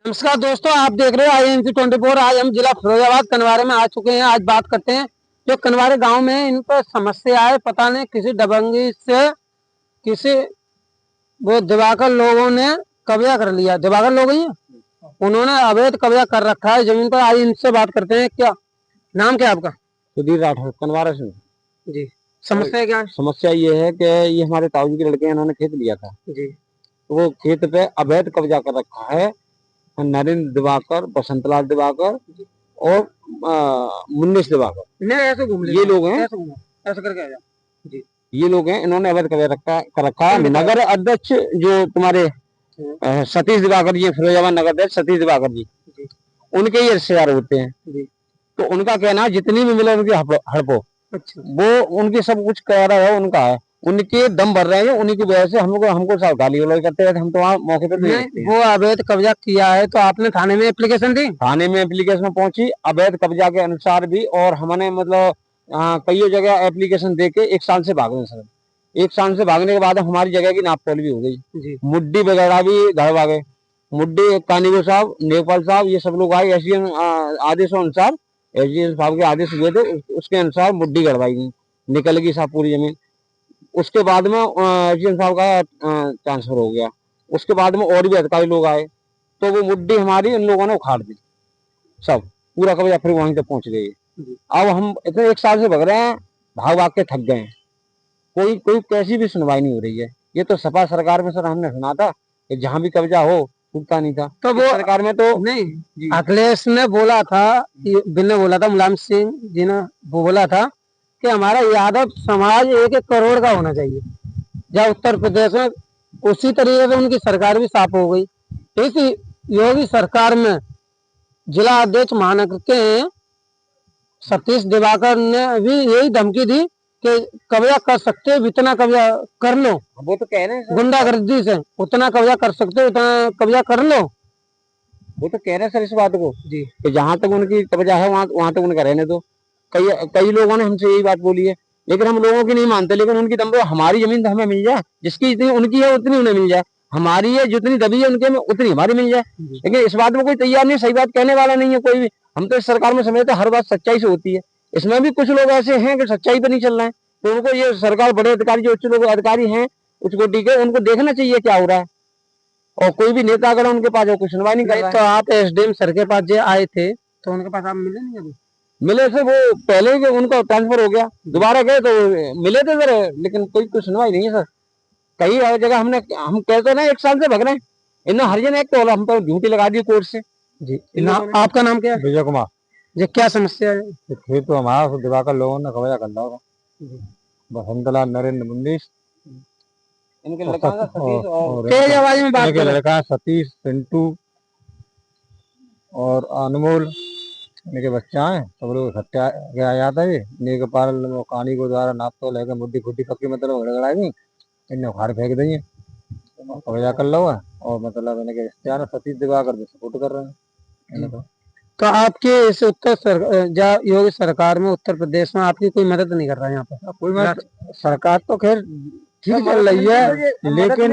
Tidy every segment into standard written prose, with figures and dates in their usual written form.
नमस्कार दोस्तों, आप देख रहे हो INC 24। आज हम जिला फिरोजाबाद कनवारे में आ चुके हैं। आज बात करते हैं जो कनवारे गांव में इन पर समस्या है। पता नहीं किसी दबंगी से किसी वो दिवाकर लोगों ने कब्जा कर लिया। दिवाकर लोग ही हैं, उन्होंने अवैध कब्जा कर रखा है जमीन पर। आज इनसे बात करते हैं। क्या नाम क्या है आपका? सुधीर राठौर कनवारा से। जी, समस्या क्या है? समस्या ये है कि ये हमारे ताऊ जी के लड़के हैं, इन्होंने खेत लिया था। जी, तो वो खेत पे अवैध कब्जा कर रखा है नरेंद्र दिवाकर, बसंतलाल दिवाकर और मुन्नीस दिवाकर। नहीं ऐसे घूम ये लोग हैं, ऐसे करके आ जाओ। जी, ये लोग हैं, इन्होंने अवैध कब्जा कर रखा है। नगर अध्यक्ष जो तुम्हारे सतीश दिवाकर जी, फिरोजाबाद नगर अध्यक्ष सतीश दिवाकर जी, उनके ही रिश्तेदार होते हैं। तो उनका कहना है जितनी भी मिले उनकी हड़पो। अच्छा। वो उनकी सब कुछ कह रहा है, उनका है, उनके दम भर रहे हैं। उन्हीं की वजह से हमको सब गाली गलौज करते हैं। हम तो वहाँ मौके पे नहीं। वो अवैध कब्जा किया है तो आपने थाने में एप्लीकेशन दी? थाने में एप्लीकेशन पहुंची अवैध कब्जा के अनुसार भी, और हमने मतलब कई जगह एप्लीकेशन दे के 1 साल से भाग रहे सर। 1 साल से भागने के बाद हमारी जगह की नापतोल भी हो गई। मुड्डी वगैरह भी घर भागे। मुड्डी कानीगो साहब, नेपाल साहब, ये सब लोग आए। एसडीएम आदेशों अनुसार, एसडीएम साहब के आदेश हुए थे, उसके अनुसार मुड्डी गड़वाई गई, निकल गई साहब पूरी जमीन। उसके बाद में एसडीएम साहब का ट्रांसफर हो गया। उसके बाद में और भी अधिकारी लोग आए तो वो मुड्डी हमारी इन लोगों ने उखाड़ दी सब, पूरा कब्जा फिर वहीं तक पहुंच गई। अब हम इतने 1 साल से भग रहे हैं, भाग भाग के थक गए हैं। कोई कोई कैसी भी सुनवाई नहीं हो रही है। ये तो सपा सरकार में सर हमने सुना था कि जहां भी कब्जा हो टूटता नहीं था। तो वो सरकार में तो नहीं, अखिलेश ने बोला था, बिल ने बोला था, मुलायम सिंह जी ने वो बोला था कि हमारा यादव समाज 1-1 करोड़ का होना चाहिए। जब उत्तर प्रदेश में उसी तरीके से उनकी सरकार भी साफ हो गई। इस योगी सरकार में जिला अध्यक्ष महानगर के सतीश दिवाकर ने भी यही धमकी दी कि कब्जा कर सकते हो, इतना कब्जा कर लो। वो तो कह रहे हैं गुंडागर्दी से उतना कब्जा कर सकते हो, उतना कब्जा कर लो। वो तो कह रहे हैं सर इस बात को जी, कि जहां तक उनकी कब्जा है वहां तक उनका रहने दो। कई लोगों ने हमसे यही बात बोली है, लेकिन हम लोगों की नहीं मानते। लेकिन उनकी दम पे हमारी जमीन तो हमें मिल जाए, जिसकी जितनी उनकी है उतनी उन्हें मिल जाए। हमारी है जितनी दबी है उनके में उतनी हमारी मिल जाए। लेकिन इस बात में कोई तैयार नहीं, सही बात कहने वाला नहीं है कोई भी। हम तो इस सरकार में समझते हर बात सच्चाई से होती है। इसमें भी कुछ लोग ऐसे हैं कि सच्चाई पे नहीं चल रहे हैं। तो उनको ये सरकार, बड़े अधिकारी जो उच्च लोग अधिकारी हैं उच्च कोटि के, उनको देखना चाहिए क्या हो रहा है। और कोई भी नेता अगर उनके पास कुछ सुनवाई नहीं कर रहा है। तो आप एसडीएम सर के पास जो आए थे तो उनके पास आप मिले नहीं? अभी मिले थे, वो पहले ही उनका ट्रांसफर हो गया। दोबारा गए तो मिले थे सर, लेकिन कोई कुछ सुनवाई नहीं है सर। कई जगह हम कहते हैं ना 1 साल से भग रहे हैं। इन्होंने हरिजन एक्ट तो हम तो ड्यूटी लगा दी कोर्ट से जी। आपका नाम क्या है? विजय कुमार जी। क्या समस्या है? खेत तो हमारा दिवाकर लोगों ने कब्जा कर लिया। बसंतलाल, नरेंद्र, मुन्नीस, इनके लड़का सतीश और तेज आवाज में बात करो। लड़का सतीश, पिंटू और अनमोल, इनके बच्चा है। सब लोग इकट्ठे आ जाता है। इनके पार कहानी को द्वारा नाप तो लेकर मुड्डी फुड्डी पक्की मतलब गड़गड़ाई, इन्हें उखाड़ फेंक दी, कब्जा कर लो है। और मतलब इनके रिश्तेदार सतीश दिवाकर सपोर्ट कर रहे हैं। तो आपके इस योगी सरकार में उत्तर प्रदेश में आपकी कोई मदद नहीं कर रहा है यहाँ पर? कोई मदद सरकार तो खैर ठीक चल रही है, लेकिन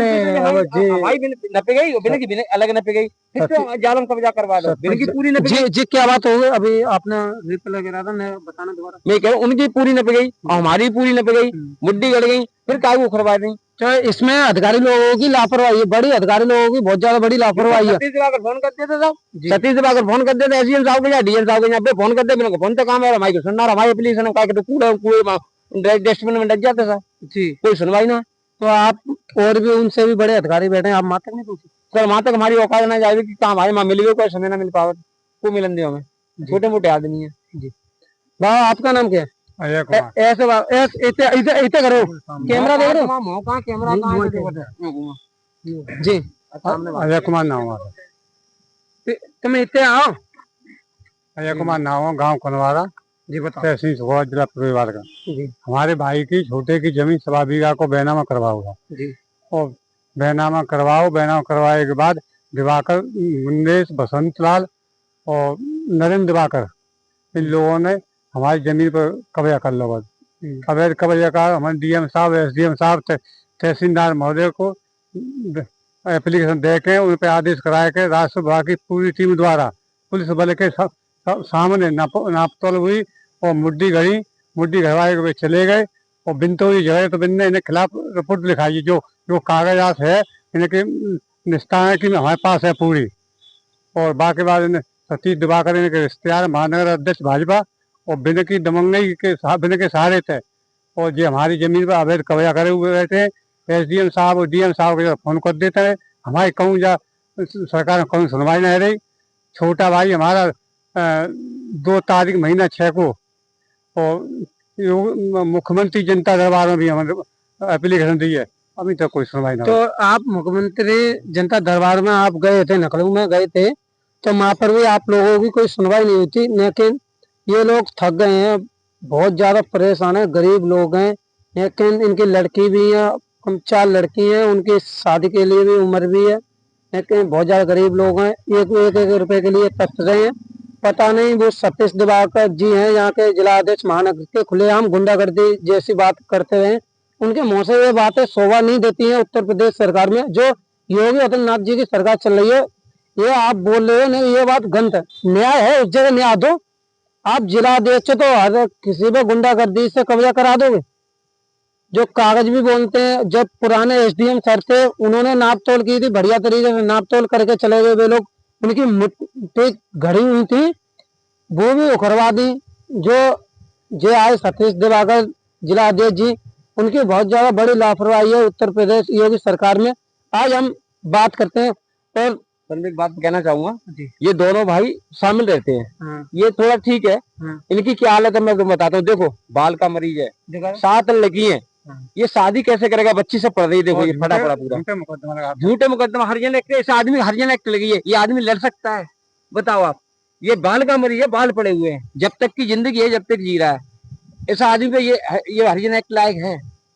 अलग नपी गई, फिर तो जालम कब्जा करवा दो। इनकी पूरी नपी जी जी। क्या बात हो गई? अभी आपने रिप्लाई लगा था, मैं बताना दोबारा। मैं कह रहा हूँ उनकी पूरी नपी गई और हमारी पूरी नपी गई, मुड्डी गड़ गई, फिर कागू उखड़वा दी। तो इसमें अधिकारी लोगों की लापरवाही है, बड़ी अधिकारी लोगों की बहुत ज्यादा बड़ी लापरवाही है। सतीश दिवाकर फोन कर देते साहब, सतीश दिवाकर फोन कर देते, एसडीएम साहब के डीएम साहब के यहाँ पे फोन कर देते, फोन तक काम है हमारी सुनना, हमारी एप्लीकेशन कूड़े डस्टबिन में डट जाते साहब जी, कोई सुनवाई ना। तो आप और भी उनसे भी बड़े अधिकारी बैठे हैं, आप वहां तक नहीं पूछे? सर वहां तक हमारी औकात ना जाए कि काम हमारे मिल गए, कोई समय ना मिल पावे, को मिलन दियो हमें, छोटे मोटे आदमी है जी। बाबा आपका नाम क्या है? ऐसे करो, कैमरा देख रहे हो? कैमरा जी। अजय कुमार नाम है। तुम इतने आओ। अजय कुमार नाम है, गाँव कनवारा जी, तहसील सुखवा, जिला फिरोजाबाद का जी। हमारे भाई की छोटे की जमीन 1.25 बीघा को बैनामा करवाओगा जी। और बैनामा करवाए के बाद दिवाकर, मुन्नेस, बसंतलाल और नरेंद्र दिवाकर, इन लोगों ने हमारी जमीन पर कब्जा कर लो। अवैध कब्जा का हमारे डीएम साहब, एसडीएम साहब, तहसीलदार महोदय को एप्लीकेशन दे के उन पे आदेश कराए के राजस्व विभाग की पूरी टीम द्वारा पुलिस बल के सामने नापतोल हुई और मुड्डी घड़वाए के चले गए। और बिन तो ये जगह तो बिन ने इनके खिलाफ रिपोर्ट लिखाई, जो जो कागजात है इनके निष्ठा है कि हमारे पास है पूरी। और बाकी बाद इन्हें सतीश दिवाकर इनके रिश्तेदार महानगर अध्यक्ष भाजपा और बिन की दमंगई के बिन के सहारे थे। और ये हमारी जमीन पर अवैध कब्जा करे हुए रहते हैं। एसडीएम साहब और डीएम साहब के फोन कर देते हैं, हमारी कहूँ जा सरकार में कौन सुनवाई नहीं रही। छोटा भाई हमारा 2 तारीख महीना 6 को और मुख्यमंत्री जनता दरबार में भी हमारे एप्लीकेशन दी है, अभी तक कोई सुनवाई नहीं। तो आप मुख्यमंत्री जनता दरबार में आप गए थे, नकलू में गए थे, तो वहाँ पर भी आप लोगों की कोई सुनवाई नहीं हुई थी। लेकिन ये लोग थक गए हैं, बहुत ज्यादा परेशान है, गरीब लोग हैं। लेकिन इनकी लड़की भी है, 4 लड़की हैं, उनकी शादी के लिए भी उम्र भी है। लेकिन बहुत ज्यादा गरीब लोग हैं, एक रुपए के लिए तरस रहे हैं। पता नहीं वो सतीश दिवाकर जी हैं यहाँ के जिला अध्यक्ष महानगर के, खुलेआम गुंडागर्दी जैसी बात करते हैं। उनके मुंह से ये बातें शोभा नहीं देती हैं। उत्तर प्रदेश सरकार में जो योगी आदित्यनाथ जी की सरकार चल रही है, ये आप बोल रहे हो नहीं, ये बात गलत है। न्याय है उस जगह न्याय दो। आप जिला अध्यक्ष तो हर किसी पे गुंडागर्दी से कब्जा करा दोगे। जो कागज भी बोलते हैं, जब पुराने एसडीएम सर थे उन्होंने नाप तोल की थी, बढ़िया तरीके से नाप तोल करके चले गए वे लोग। उनकी मुट्ठी घड़ी हुई थी, वो भी उखड़वा दी। जो आए सतीश दिवाकर जिला अध्यक्ष जी, उनकी बहुत ज्यादा बड़ी लापरवाही है उत्तर प्रदेश योगी सरकार में। आज हम बात करते हैं। और सर एक बात कहना चाहूंगा, ये दोनों भाई शामिल रहते हैं, ये थोड़ा ठीक है। इनकी क्या हालत है मैं तुम्हें बताता हूँ। देखो बाल का मरीज है, 7 लड़की है, ये शादी कैसे करेगा? बच्ची से पढ़ रही, देखो ये फटा पड़ा पूरा झूठे मुकदमा हरिजन एक्ट, इस आदमी हरिजन एक्ट लगी है, ये आदमी लड़ सकता है? बताओ आप। ये बाल का मरीज है, बाल पड़े हुए हैं, जब तक की जिंदगी है जब तक जी रहा है। इस आदमी पे ये हरिजन एक्ट लायक है?